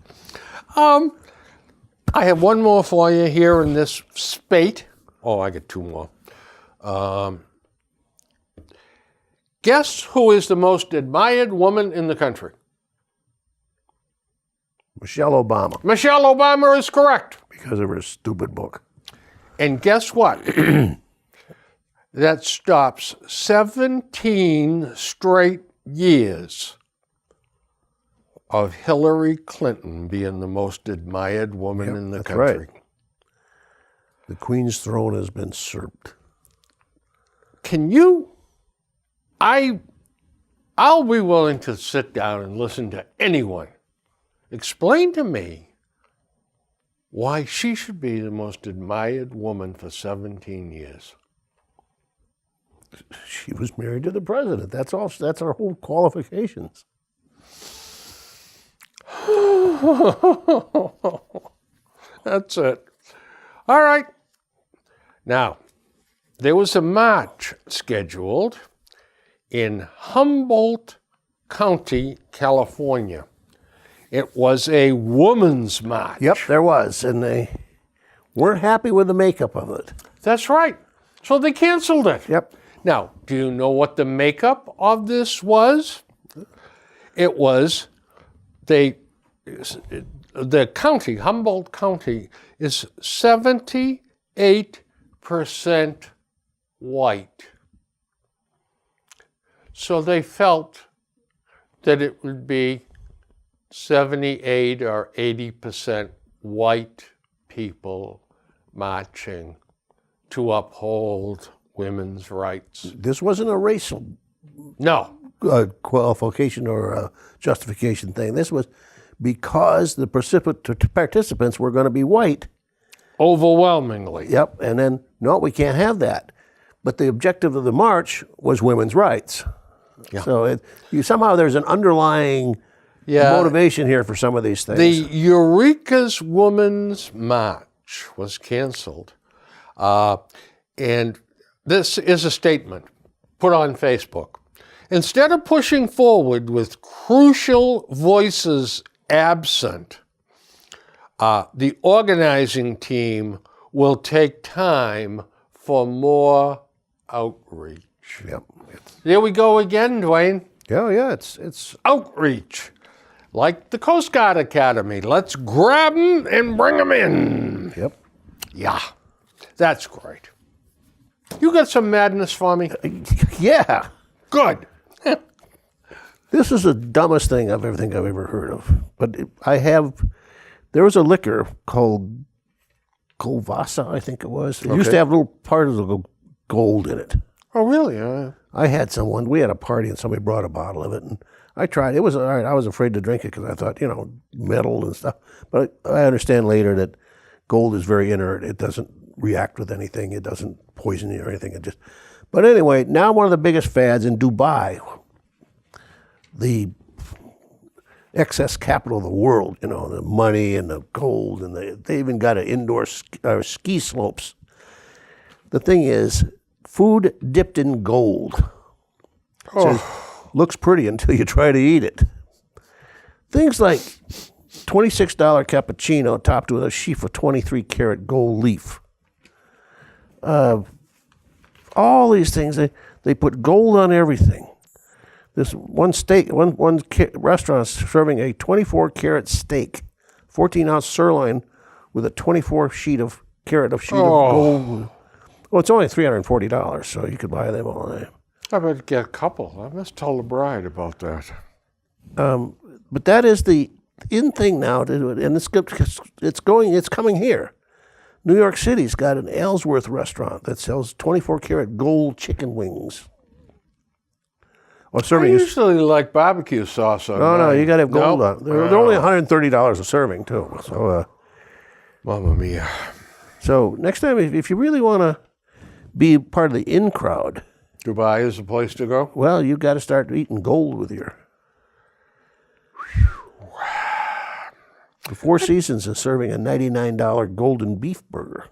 Speaker 1: I have one more for you here in this spate. Oh, I get two more. Guess who is the most admired woman in the country?
Speaker 2: Michelle Obama,
Speaker 1: Michelle Obama is correct.
Speaker 2: because of her stupid book.
Speaker 1: And guess what? That stops 17 straight years of Hillary Clinton being the most admired woman in the
Speaker 2: that's
Speaker 1: country.
Speaker 2: right. The Queen's throne has been usurped.
Speaker 1: Can you? I'll be willing to sit down and listen to anyone. Explain to me why she should be the most admired woman for 17 years.
Speaker 2: She was married to the president. That's all. That's our whole qualifications.
Speaker 1: That's it. All right. Now, there was a march scheduled in Humboldt County, California. It was a woman's march.
Speaker 2: Yep, there was, and they weren't happy with the makeup of it.
Speaker 1: That's right. So they canceled it.
Speaker 2: Yep.
Speaker 1: Now, do you know what the makeup of this was? It was the county, Humboldt County, is 78% white. So they felt that it would be 78 or 80% white people marching to uphold women's rights.
Speaker 2: This wasn't a racial
Speaker 1: No.
Speaker 2: qualification or a justification thing. This was because the participants were going to be white.
Speaker 1: Overwhelmingly.
Speaker 2: Yep, and then, no, we can't have that. But the objective of the march was women's rights.
Speaker 1: Yeah.
Speaker 2: So somehow there's an underlying motivation here for some of these things.
Speaker 1: The Eureka's Women's March was canceled. And this is a statement put on Facebook. Instead of pushing forward with crucial voices absent, the organizing team will take time for more outreach.
Speaker 2: Yep.
Speaker 1: There we go again, Dwayne.
Speaker 2: Yeah, it's
Speaker 1: Outreach. Like the Coast Guard Academy. Let's grab them and bring them in.
Speaker 2: Yep.
Speaker 1: Yeah, that's great. You got some madness for me?
Speaker 2: Yeah.
Speaker 1: Good.
Speaker 2: This is the dumbest thing I've ever heard of. But there was a liquor called Govasa, I think it was. It used to have little particles of gold in it.
Speaker 1: Oh, really?
Speaker 2: I had someone, we had a party and somebody brought a bottle of it and I tried. It was all right. I was afraid to drink it because I thought, metal and stuff. But I understand later that gold is very inert. It doesn't react with anything. It doesn't poison you or anything. But anyway, now one of the biggest fads in Dubai, the excess capital of the world, the money and the gold, and they even got an indoor ski slopes. The thing is, food dipped in gold. So looks pretty until you try to eat it. Things like $26 cappuccino topped with a sheaf of 23-karat gold leaf. All these things, they put gold on everything. This one restaurant is serving a 24-karat steak, 14-ounce sirloin with a 24-karat of gold. Well, it's only $340, so you could buy them all day.
Speaker 1: I better get a couple. I must tell the bride about that.
Speaker 2: But that is the in thing now to do it, and it's coming here. New York City's got an Ellsworth restaurant that sells 24-karat gold chicken wings. Or
Speaker 1: I
Speaker 2: serving.
Speaker 1: usually like barbecue sauce on
Speaker 2: No,
Speaker 1: mine.
Speaker 2: you got to have gold
Speaker 1: Nope.
Speaker 2: on. They're only $130 a serving too. So,
Speaker 1: Mamma mia.
Speaker 2: so next time, if you really want to be part of the in crowd,
Speaker 1: Dubai is the place to go?
Speaker 2: well, you've got to start eating gold with your. The Four Seasons is serving a $99 golden beef burger.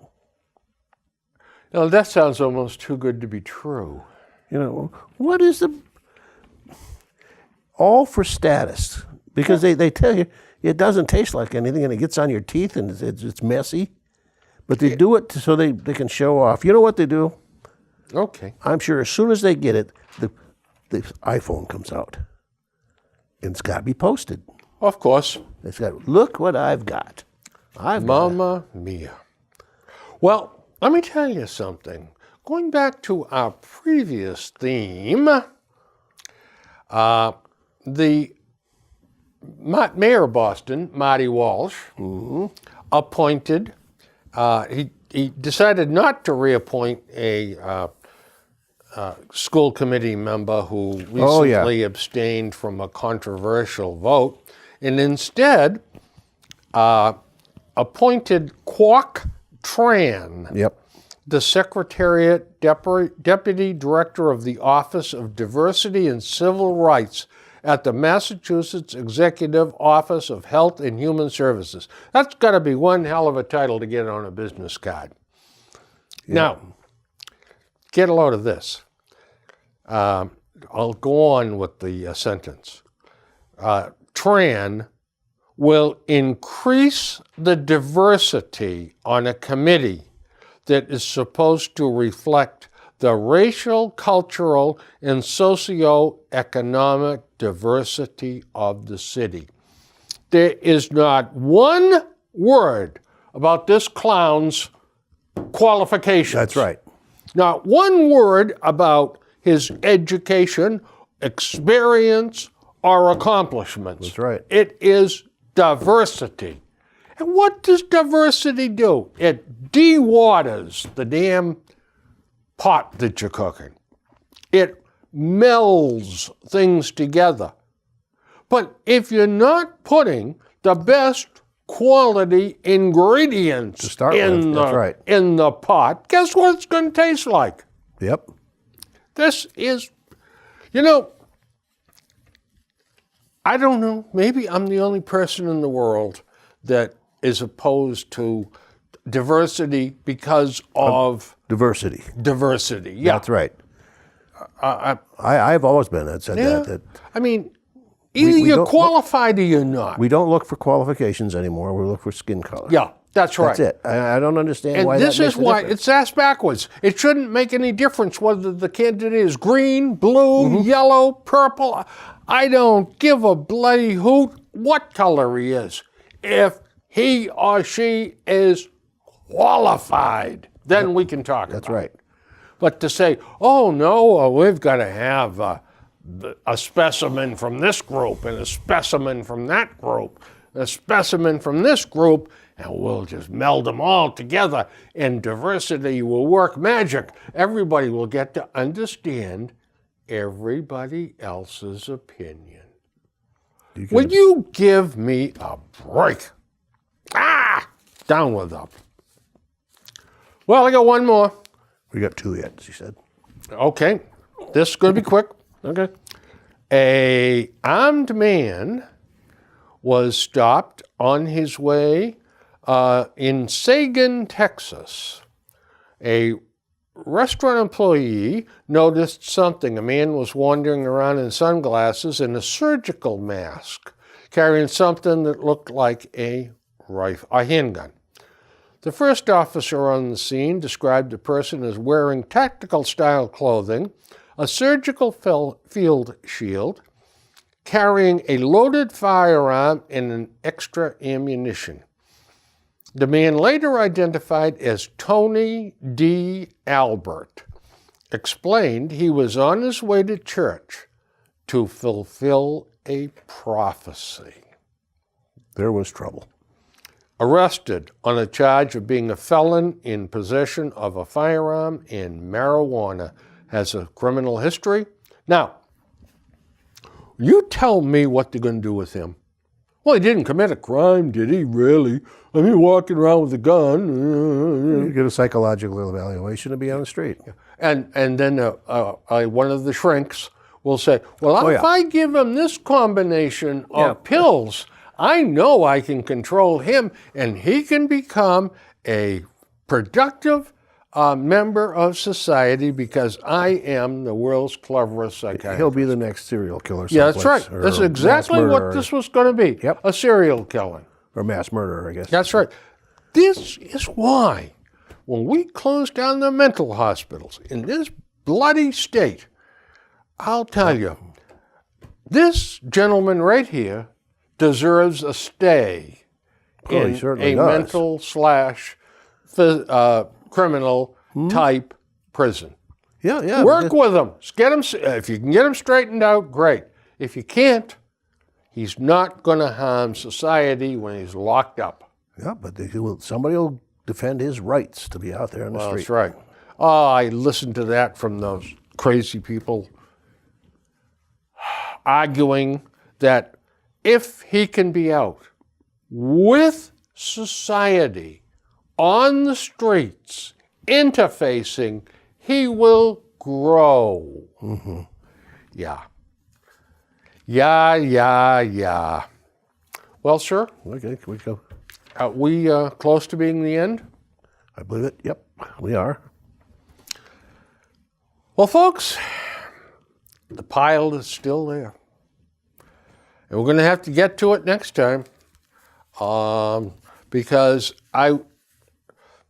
Speaker 1: Now, that sounds almost too good to be true.
Speaker 2: You know, what is the. All for status. Because they tell you it doesn't taste like anything and it gets on your teeth and it's messy. But they do it so they can show off. You know what they do?
Speaker 1: Okay.
Speaker 2: I'm sure as soon as they get it, the iPhone comes out. And it's got to be posted.
Speaker 1: Of course.
Speaker 2: It's got, look what I've got.
Speaker 1: Mamma mia. Well, let me tell you something. Going back to our previous theme, the mayor of Boston, Marty Walsh, appointed, he decided not to reappoint a school committee member who recently abstained from a controversial vote, and instead appointed Quoc Tran,
Speaker 2: Yep.
Speaker 1: the Secretariat Deputy Director of the Office of Diversity and Civil Rights at the Massachusetts Executive Office of Health and Human Services. That's got to be one hell of a title to get on a business card. Now, get a load of this. I'll go on with the sentence. Tran will increase the diversity on a committee that is supposed to reflect the racial, cultural, and socioeconomic diversity of the city. There is not one word about this clown's qualifications.
Speaker 2: That's right.
Speaker 1: Not one word about his education, experience, or accomplishments.
Speaker 2: That's right.
Speaker 1: It is diversity. And what does diversity do? It de-waters the damn pot that you're cooking. It melds things together. But if you're not putting the best quality ingredients
Speaker 2: To start with, that's right.
Speaker 1: in the pot, guess what it's going to taste like?
Speaker 2: Yep.
Speaker 1: This is, I don't know, maybe I'm the only person in the world that is opposed to diversity because of
Speaker 2: Diversity.
Speaker 1: diversity. Yeah.
Speaker 2: That's right. I've always been said
Speaker 1: Yeah.
Speaker 2: that
Speaker 1: I mean, either
Speaker 2: we
Speaker 1: you're
Speaker 2: don't-
Speaker 1: qualified or you're not.
Speaker 2: we don't look for qualifications anymore. We look for skin color.
Speaker 1: Yeah, that's right.
Speaker 2: That's it. I don't understand
Speaker 1: And
Speaker 2: why
Speaker 1: this
Speaker 2: that makes
Speaker 1: is
Speaker 2: a
Speaker 1: why
Speaker 2: difference.
Speaker 1: it's ass backwards. It shouldn't make any difference whether the candidate is green, blue, yellow, purple. I don't give a bloody hoot what color he is. If he or she is qualified, then we can talk
Speaker 2: That's
Speaker 1: about it.
Speaker 2: right.
Speaker 1: But to say, oh no, we've got to have a specimen from this group and a specimen from that group, a specimen from this group, and we'll just meld them all together and diversity will work magic. Everybody will get to understand everybody else's opinion. Will you give me a break? Down with up. Well, I got one more.
Speaker 2: We got two yet, she said.
Speaker 1: Okay, this is going to be quick. Okay. A armed man was stopped on his way in Sagan, Texas. A restaurant employee noticed something. A man was wandering around in sunglasses and a surgical mask, carrying something that looked like a handgun. The first officer on the scene described the person as wearing tactical-style clothing, a surgical field shield, carrying a loaded firearm and an extra ammunition. The man later identified as Tony D. Albert explained he was on his way to church to fulfill a prophecy.
Speaker 2: There was trouble.
Speaker 1: Arrested on a charge of being a felon in possession of a firearm and marijuana. Has a criminal history. Now, you tell me what they're going to do with him. Well, he didn't commit a crime, did he, really? I mean, walking around with a gun.
Speaker 2: You get a psychological evaluation to be on the street.
Speaker 1: And then one of the shrinks will say, well, if
Speaker 2: yeah.
Speaker 1: I give him this combination of pills, I know I can control him, and he can become a productive member of society because I am the world's cleverest psychiatrist.
Speaker 2: He'll be the next serial killer.
Speaker 1: Yeah, that's right.
Speaker 2: someplace,
Speaker 1: That's
Speaker 2: or
Speaker 1: exactly
Speaker 2: mass
Speaker 1: what
Speaker 2: murderer,
Speaker 1: this was going to be.
Speaker 2: Yep.
Speaker 1: A serial killing.
Speaker 2: or mass murderer, I guess.
Speaker 1: That's right. This is why when we close down the mental hospitals in this bloody state, I'll tell you, this gentleman right here deserves a stay
Speaker 2: Oh, he
Speaker 1: in
Speaker 2: certainly
Speaker 1: a
Speaker 2: does.
Speaker 1: mental / criminal type prison.
Speaker 2: Yeah.
Speaker 1: Work with him. Get him. If you can get him straightened out, great. If you can't, he's not going to harm society when he's locked up.
Speaker 2: Yeah, but somebody will defend his rights to be out there on the street.
Speaker 1: That's right. Oh, I listened to that from those crazy people arguing that if he can be out with society on the streets, interfacing, he will grow. Mm-hmm. Yeah. Well, sir,
Speaker 2: Okay, can we go?
Speaker 1: are we close to being the end?
Speaker 2: I believe it. Yep, we are.
Speaker 1: Well, folks, the pile is still there. And we're going to have to get to it next time because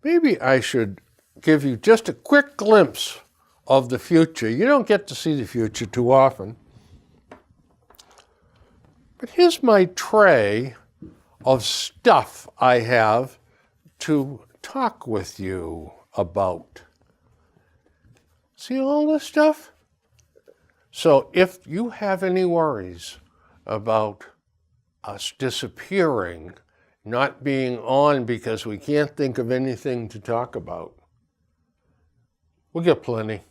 Speaker 1: maybe I should give you just a quick glimpse of the future. You don't get to see the future too often. But here's my tray of stuff I have to talk with you about. See all this stuff? So if you have any worries about us disappearing, not being on because we can't think of anything to talk about, we'll get plenty.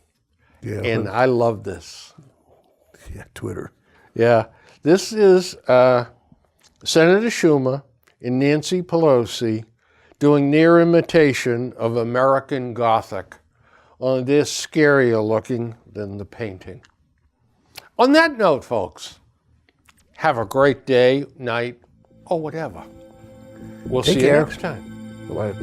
Speaker 2: Yeah,
Speaker 1: And I love this.
Speaker 2: yeah, Twitter.
Speaker 1: Yeah, this is Senator Schumer and Nancy Pelosi doing near imitation of American Gothic. Only they're scarier looking than the painting. On that note, folks, have a great day, night, or whatever. We'll
Speaker 2: Take
Speaker 1: see
Speaker 2: care.
Speaker 1: you next time.
Speaker 2: Bye.